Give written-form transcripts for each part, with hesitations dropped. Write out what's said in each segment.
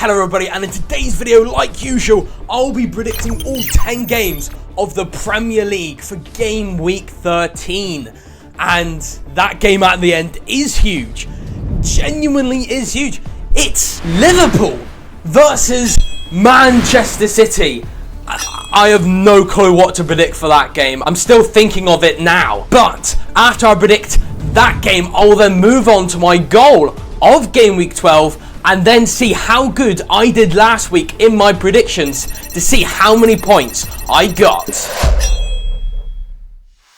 Hello everybody, and in today's video, like usual, I'll be predicting all 10 games of the Premier League for game week 13. And that game at the end is huge. Genuinely is huge. It's Liverpool versus Manchester City. I have no clue what to predict for that game. I'm still thinking of it now. But after I predict that game, I'll then move on to my goal of game week 12 and then see how good I did last week in my predictions to see how many points I got.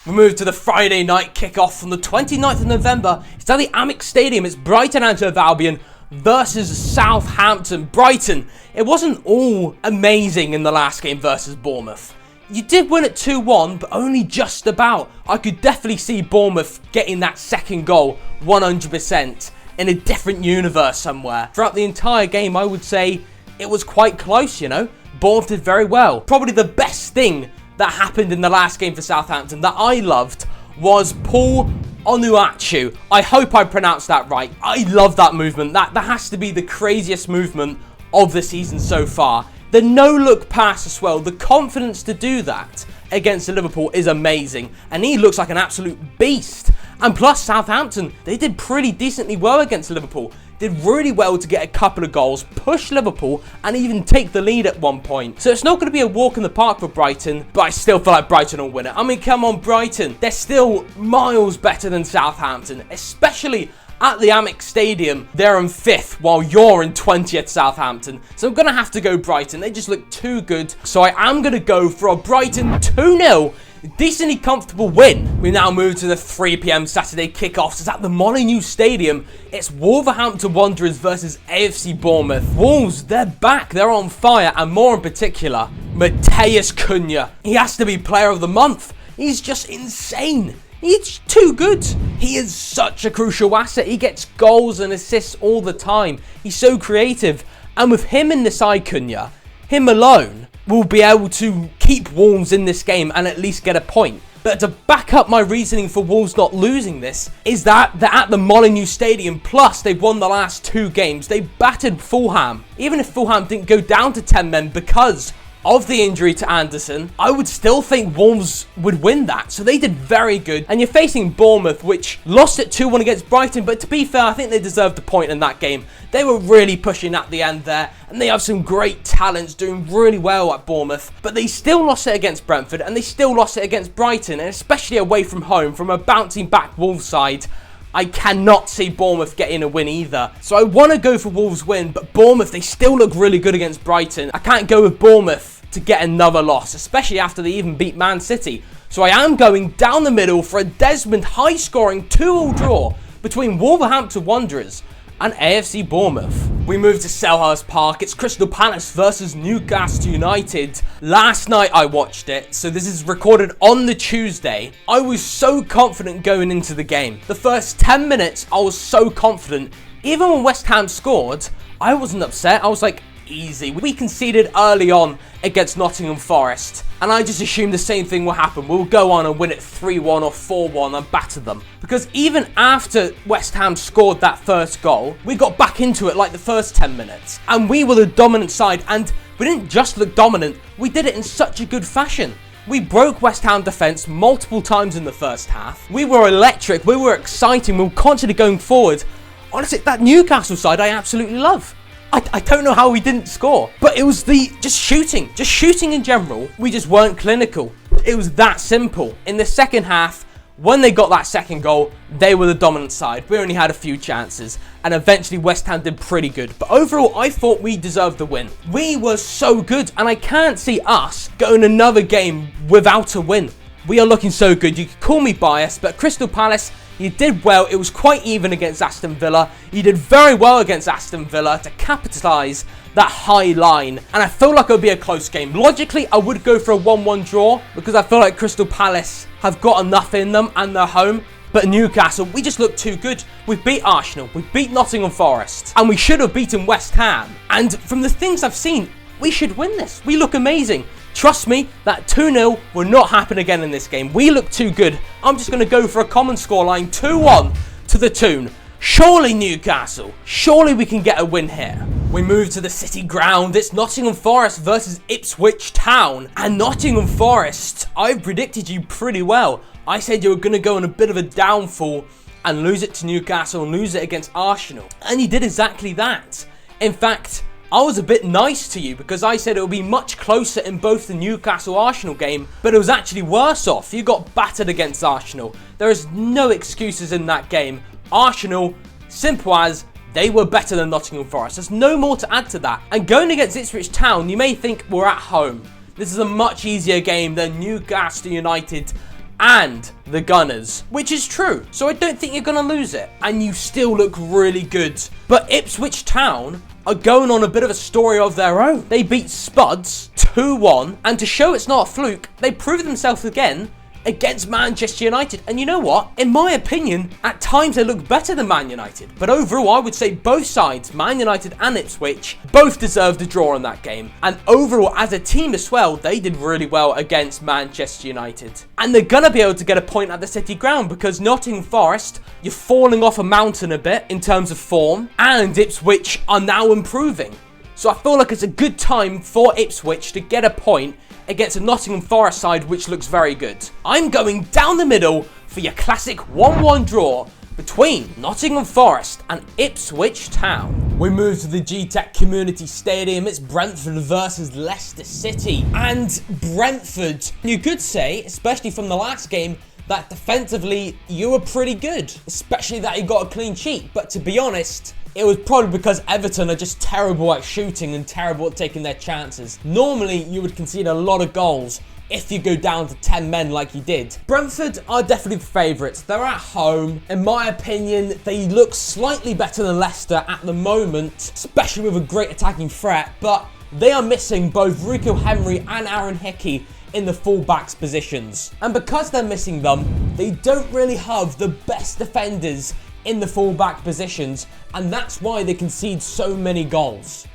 We move to the Friday night kickoff from the 29th of November. It's at the Amex Stadium. It's Brighton and Hove Albion versus Southampton. Brighton, it wasn't all amazing in the last game versus Bournemouth. You did win at 2-1, but only just about. I could definitely see Bournemouth getting that second goal 100%. In a different universe somewhere. Throughout the entire game, I would say it was quite close, you know. Bournemouth did very well. Probably the best thing that happened in the last game for Southampton that I loved was Paul Onuachu. I hope I pronounced that right. I love that movement. That has to be the craziest movement of the season so far. The no-look pass as well. The confidence to do that against Liverpool is amazing. And he looks like an absolute beast. And plus, Southampton, they did pretty decently well against Liverpool. Did really well to get a couple of goals, push Liverpool, and even take the lead at one point. So it's not going to be a walk in the park for Brighton, but I still feel like Brighton will win it. I mean, come on, Brighton. They're still miles better than Southampton, especially at the Amex Stadium. They're in 5th, while you're in 20th, Southampton. So I'm going to have to go Brighton. They just look too good. So I am going to go for a Brighton 2-0. Decently comfortable win. We now move to the 3 PM Saturday kickoffs. It's at the Molineux Stadium. It's Wolverhampton Wanderers versus AFC Bournemouth. Wolves, they're back. They're on fire. And more in particular, Mateus Cunha. He has to be player of the month. He's just insane. He's too good. He is such a crucial asset. He gets goals and assists all the time. He's so creative. And with him in the side, Cunha, him alone will be able to keep Wolves in this game and at least get a point. But to back up my reasoning for Wolves not losing this is that they're at the Molineux Stadium, plus they've won the last 2 games. They battered Fulham. Even if Fulham didn't go down to 10 men because of the injury to Anderson, I would still think Wolves would win that. So they did very good. And you're facing Bournemouth, which lost at 2-1 against Brighton. But to be fair, I think they deserved a point in that game. They were really pushing at the end there. And they have some great talents doing really well at Bournemouth. But they still lost it against Brentford. And they still lost it against Brighton. And especially away from home, from a bouncing back Wolves side, I cannot see Bournemouth getting a win either. So I want to go for Wolves' win, but Bournemouth, they still look really good against Brighton. I can't go with Bournemouth to get another loss, especially after they even beat Man City. So I am going down the middle for a Desmond high-scoring 2-2 draw between Wolverhampton Wanderers and AFC Bournemouth. We move to Selhurst Park. It's Crystal Palace versus Newcastle United. Last night I watched it, so this is recorded on the Tuesday. I was so confident going into the game. The first 10 minutes, I was so confident. Even when West Ham scored, I wasn't upset. I was like, easy. We conceded early on against Nottingham Forest, and I just assumed the same thing will happen. We'll go on and win it 3-1 or 4-1 and batter them. Because even after West Ham scored that first goal, we got back into it like the first 10 minutes. And we were the dominant side, and we didn't just look dominant, we did it in such a good fashion. We broke West Ham defence multiple times in the first half. We were electric, we were exciting, we were constantly going forward. Honestly, that Newcastle side I absolutely love. I don't know how we didn't score, but it was just shooting in general. We just weren't clinical. It was that simple. In the second half, when they got that second goal, they were the dominant side. We only had a few chances, and eventually West Ham did pretty good. But overall, I thought we deserved the win. We were so good, and I can't see us going another game without a win. We are looking so good. You could call me biased, but Crystal Palace, you did well. It was quite even against Aston Villa. You did very well against Aston Villa to capitalise that high line. And I feel like it would be a close game. Logically, I would go for a 1-1 draw because I feel like Crystal Palace have got enough in them and they're home. But Newcastle, we just look too good. We beat Arsenal, we beat Nottingham Forest, and we should have beaten West Ham. And from the things I've seen, we should win this. We look amazing. Trust me, that 2-0 will not happen again in this game. We look too good. I'm just going to go for a common scoreline, 2-1 to the Toon. Surely Newcastle, surely we can get a win here. We move to the City ground. It's Nottingham Forest versus Ipswich Town. And Nottingham Forest, I predicted you pretty well. I said you were going to go on a bit of a downfall and lose it to Newcastle and lose it against Arsenal. And you did exactly that. In fact, I was a bit nice to you because I said it would be much closer in both the Newcastle-Arsenal game, but it was actually worse off. You got battered against Arsenal. There is no excuses in that game. Arsenal, simple as, they were better than Nottingham Forest. There's no more to add to that. And going against Ipswich Town, you may think we're at home. This is a much easier game than Newcastle United and the Gunners, which is true. So I don't think you're going to lose it. And you still look really good. But Ipswich Town are going on a bit of a story of their own. They beat Spuds 2-1. And to show it's not a fluke, they proved themselves again against Manchester United. And you know what? In my opinion, at times they look better than Man United. But overall, I would say both sides, Man United and Ipswich, both deserved a draw in that game. And overall, as a team as well, they did really well against Manchester United. And they're going to be able to get a point at the City ground because Nottingham Forest, you're falling off a mountain a bit in terms of form. And Ipswich are now improving. So I feel like it's a good time for Ipswich to get a point against a Nottingham Forest side which looks very good. I'm going down the middle for your classic 1-1 draw between Nottingham Forest and Ipswich Town. We move to the G-Tech Community Stadium. It's Brentford versus Leicester City. And Brentford, you could say, especially from the last game, that defensively you were pretty good, especially that you got a clean sheet. But to be honest, it was probably because Everton are just terrible at shooting and terrible at taking their chances. Normally, you would concede a lot of goals if you go down to 10 men like you did. Brentford are definitely the favourites. They're at home. In my opinion, they look slightly better than Leicester at the moment, especially with a great attacking threat, but they are missing both Rico Henry and Aaron Hickey in the fullbacks positions. And because they're missing them, they don't really have the best defenders in the fullback positions, and that's why they concede so many goals.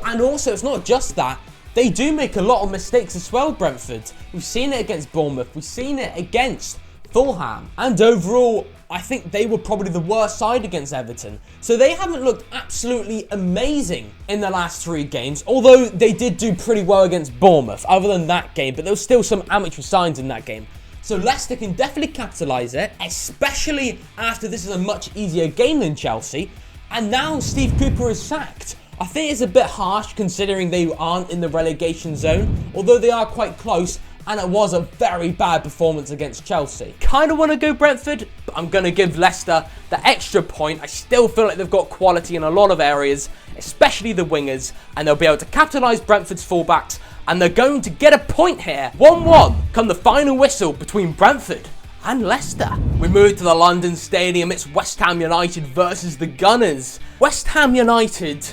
And also, it's not just that. They do make a lot of mistakes as well, Brentford. We've seen it against Bournemouth. We've seen it against Fulham. And overall, I think they were probably the worst side against Everton. So they haven't looked absolutely amazing in the last 3 games, although they did do pretty well against Bournemouth, other than that game, but there was still some amateur signs in that game. So Leicester can definitely capitalise it, especially after this is a much easier game than Chelsea. And now Steve Cooper is sacked. I think it's a bit harsh considering they aren't in the relegation zone, although they are quite close, and it was a very bad performance against Chelsea. Kind of want to go Brentford, but I'm going to give Leicester the extra point. I still feel like they've got quality in a lot of areas, especially the wingers, and they'll be able to capitalise Brentford's fullbacks, and they're going to get a point here. 1-1 come the final whistle between Brentford and Leicester. We move to the London Stadium. It's West Ham United versus the Gunners. West Ham United,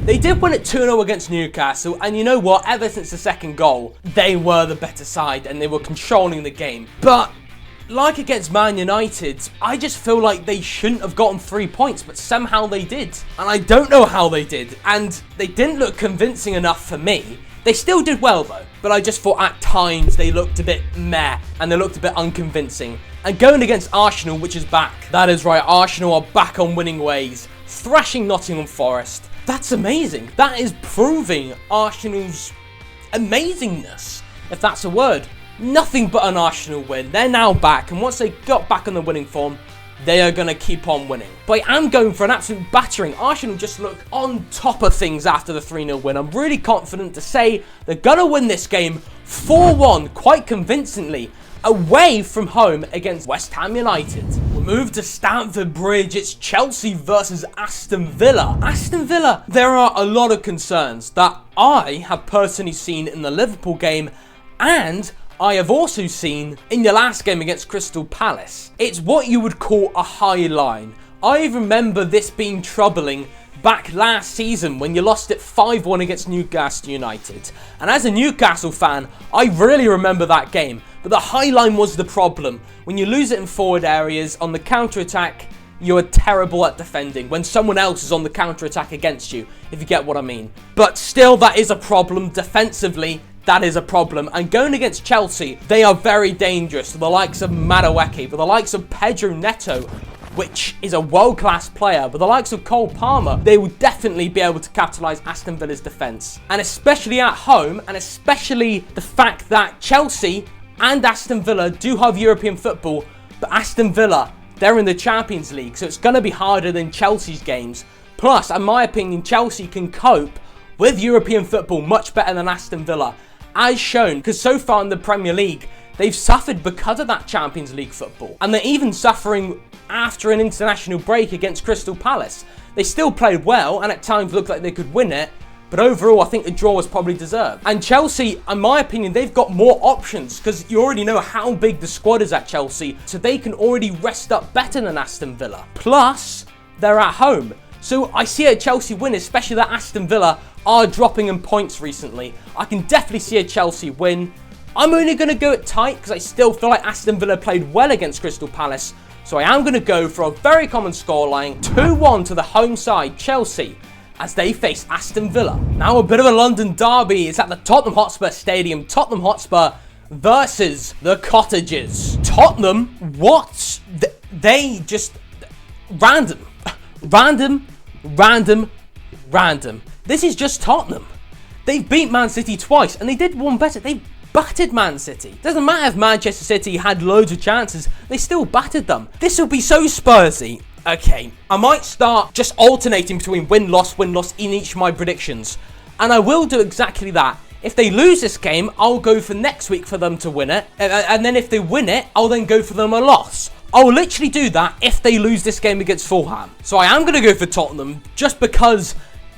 they did win it 2-0 against Newcastle, and you know what? Ever since the second goal, they were the better side and they were controlling the game. But like against Man United, I just feel like they shouldn't have gotten 3 points, but somehow they did. And I don't know how they did, and they didn't look convincing enough for me. They still did well though, but I just thought at times they looked a bit meh and they looked a bit unconvincing. And going against Arsenal, which is back. That is right, Arsenal are back on winning ways, thrashing Nottingham Forest. That's amazing. That is proving Arsenal's amazingness, if that's a word. Nothing but an Arsenal win. They're now back, and once they got back on the winning form, they are going to keep on winning. But I am going for an absolute battering. Arsenal just look on top of things after the 3-0 win. I'm really confident to say they're going to win this game 4-1 quite convincingly away from home against West Ham United. We move to Stamford Bridge. It's Chelsea versus Aston Villa. Aston Villa, there are a lot of concerns that I have personally seen in the Liverpool game, and I have also seen in your last game against Crystal Palace. It's what you would call a high line. I remember this being troubling back last season when you lost it 5-1 against Newcastle United. And as a Newcastle fan, I really remember that game. But the high line was the problem. When you lose it in forward areas, on the counter-attack, you are terrible at defending when someone else is on the counter-attack against you, if you get what I mean. But still, that is a problem defensively. That is a problem. And going against Chelsea, they are very dangerous. The likes of Madueke, the likes of Pedro Neto. which is a world-class player, but the likes of Cole Palmer, they will definitely be able to capitalise Aston Villa's defence. And especially at home, and especially the fact that Chelsea and Aston Villa do have European football, but Aston Villa, they're in the Champions League, so it's going to be harder than Chelsea's games. Plus, in my opinion, Chelsea can cope with European football much better than Aston Villa, as shown, because so far in the Premier League, they've suffered because of that Champions League football. And they're even suffering after an international break against Crystal Palace. They still played well, and at times looked like they could win it, but overall, I think the draw was probably deserved. And Chelsea, in my opinion, they've got more options, because you already know how big the squad is at Chelsea, so they can already rest up better than Aston Villa. Plus, they're at home. So I see a Chelsea win, especially that Aston Villa are dropping in points recently. I can definitely see a Chelsea win. I'm only going to go it tight because I still feel like Aston Villa played well against Crystal Palace. So I am going to go for a very common scoreline, 2-1 to the home side, Chelsea, as they face Aston Villa. Now a bit of a London derby is at the Tottenham Hotspur Stadium. Tottenham Hotspur versus the Cottagers. Tottenham, what? They just... Random. This is just Tottenham. They beat Man City twice, and they did one better. They battered Man City. Doesn't matter if Manchester City had loads of chances, they still battered them. This will be so Spursy. Okay, I might start just alternating between win-loss in each of my predictions. And I will do exactly that. If they lose this game, I'll go for next week for them to win it. And then if they win it, I'll then go for them a loss. I'll literally do that if they lose this game against Fulham. So I am going to go for Tottenham just because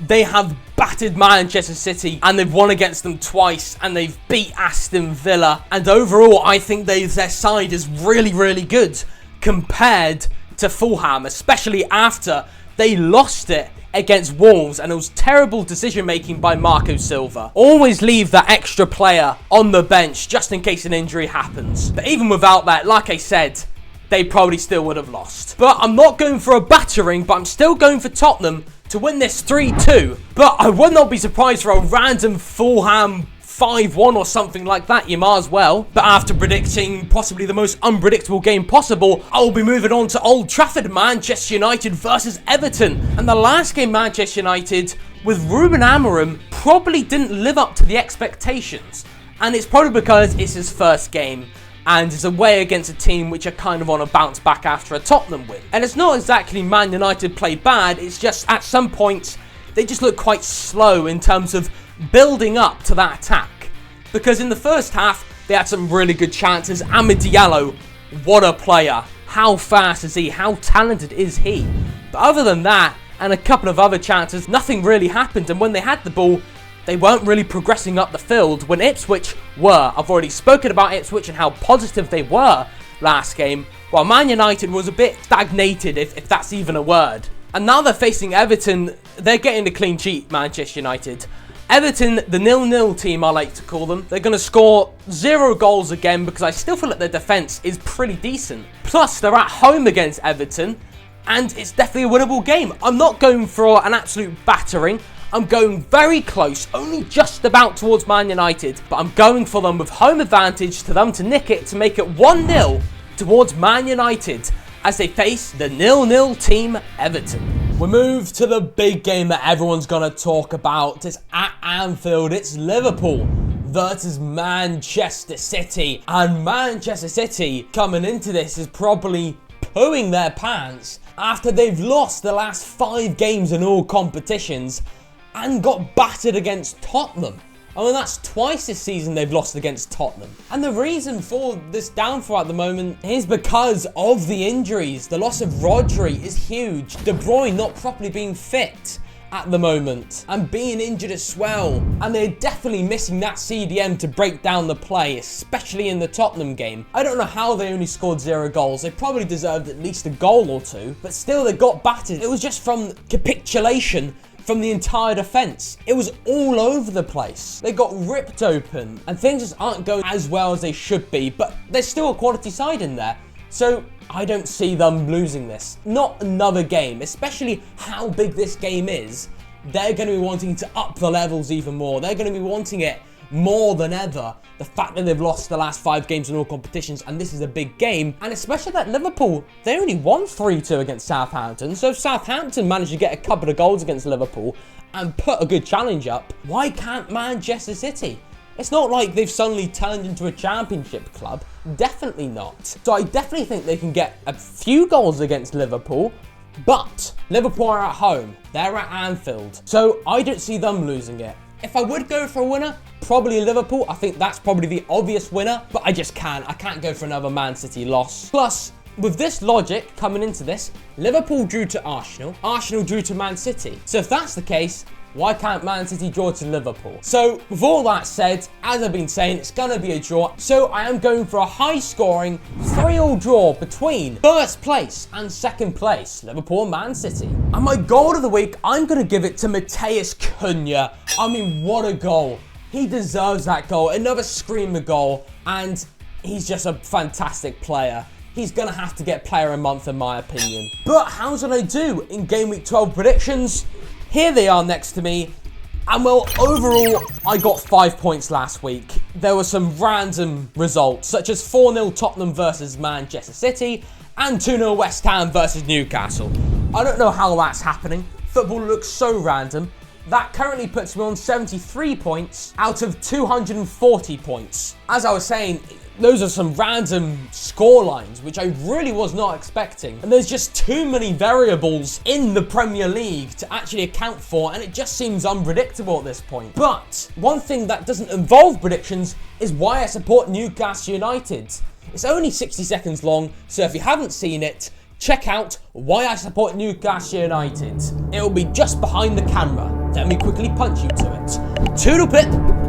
they have battered Manchester City and they've won against them twice and they've beat Aston Villa. And overall, I think their side is really, really good compared to Fulham, especially after they lost it against Wolves and it was terrible decision making by Marco Silva. Always leave that extra player on the bench just in case an injury happens. But even without that, like I said, they probably still would have lost. But I'm not going for a battering, but I'm still going for Tottenham to win this 3-2. But I would not be surprised for a random Fulham 5-1 or something like that, you might as well. But after predicting possibly the most unpredictable game possible, I'll be moving on to Old Trafford, Manchester United versus Everton. And the last game, Manchester United, with Ruben Amorim, probably didn't live up to the expectations. And it's probably because it's his first game. And it's away against a team which are kind of on a bounce back after a Tottenham win. And it's not exactly Man United played bad, it's just at some points they just look quite slow in terms of building up to that attack. Because in the first half, they had some really good chances. Amad Diallo, what a player. How fast is he? How talented is he? But other than that, and a couple of other chances, nothing really happened. And when they had the ball, they weren't really progressing up the field when Ipswich were. I've already spoken about Ipswich and how positive they were last game, while Man United was a bit stagnated, if that's even a word. And now they're facing Everton, they're getting the clean sheet, Manchester United. Everton, the 0-0 team, I like to call them. They're going to score 0 goals again because I still feel like their defence is pretty decent. Plus, they're at home against Everton, and it's definitely a winnable game. I'm not going for an absolute battering. I'm going very close, only just about towards Man United, but I'm going for them with home advantage to them to nick it to make it 1-0 towards Man United as they face the 0-0 team Everton. We move to the big game that everyone's going to talk about. It's at Anfield. It's Liverpool versus Manchester City. And Manchester City coming into this is probably pooing their pants after they've lost the last 5 games in all competitions and got battered against Tottenham. I mean, that's twice this season they've lost against Tottenham. And the reason for this downfall at the moment is because of the injuries. The loss of Rodri is huge. De Bruyne not properly being fit at the moment and being injured as well. And they're definitely missing that CDM to break down the play, especially in the Tottenham game. I don't know how they only scored 0 goals. They probably deserved at least a goal or 2, but still they got battered. It was just from capitulation from the entire defence. It was all over the place. They got ripped open and things just aren't going as well as they should be, but there's still a quality side in there. So I don't see them losing this. Not another game, especially how big this game is. They're going to be wanting to up the levels even more. They're going to be wanting it more than ever the fact that they've lost the last 5 games in all competitions, and this is a big game, and especially that Liverpool, they only won 3-2 against Southampton, so if Southampton managed to get a couple of goals against Liverpool and put a good challenge up, why can't Manchester City? It's not like they've suddenly turned into a championship club. Definitely not. So I definitely think they can get a few goals against Liverpool, but Liverpool are at home. They're at Anfield. So I don't see them losing it. If I would go for a winner, probably Liverpool. I think that's probably the obvious winner, but I just can't. I can't go for another Man City loss. Plus, with this logic coming into this, Liverpool drew to Arsenal. Arsenal drew to Man City. So if that's the case, why can't Man City draw to Liverpool? So, with all that said, as I've been saying, it's going to be a draw. So, I am going for a high-scoring 3-3 draw between first place and second place, Liverpool and Man City. And my goal of the week, I'm going to give it to Matheus Cunha. I mean, what a goal. He deserves that goal. Another screamer goal. And he's just a fantastic player. He's going to have to get player of the month, in my opinion. But how did I do in Game Week 12 predictions? Here they are next to me, and well, overall, I got 5 points last week. There were some random results, such as 4-0 Tottenham versus Manchester City, and 2-0 West Ham versus Newcastle. I don't know how that's happening. Football looks so random. That currently puts me on 73 points out of 240 points. As I was saying, those are some random score lines, which I really was not expecting. And there's just too many variables in the Premier League to actually account for, and it just seems unpredictable at this point. But one thing that doesn't involve predictions is why I support Newcastle United. It's only 60 seconds long, so if you haven't seen it, check out why I support Newcastle United. It will be just behind the camera. Let me quickly punch you to it. Toodle pip!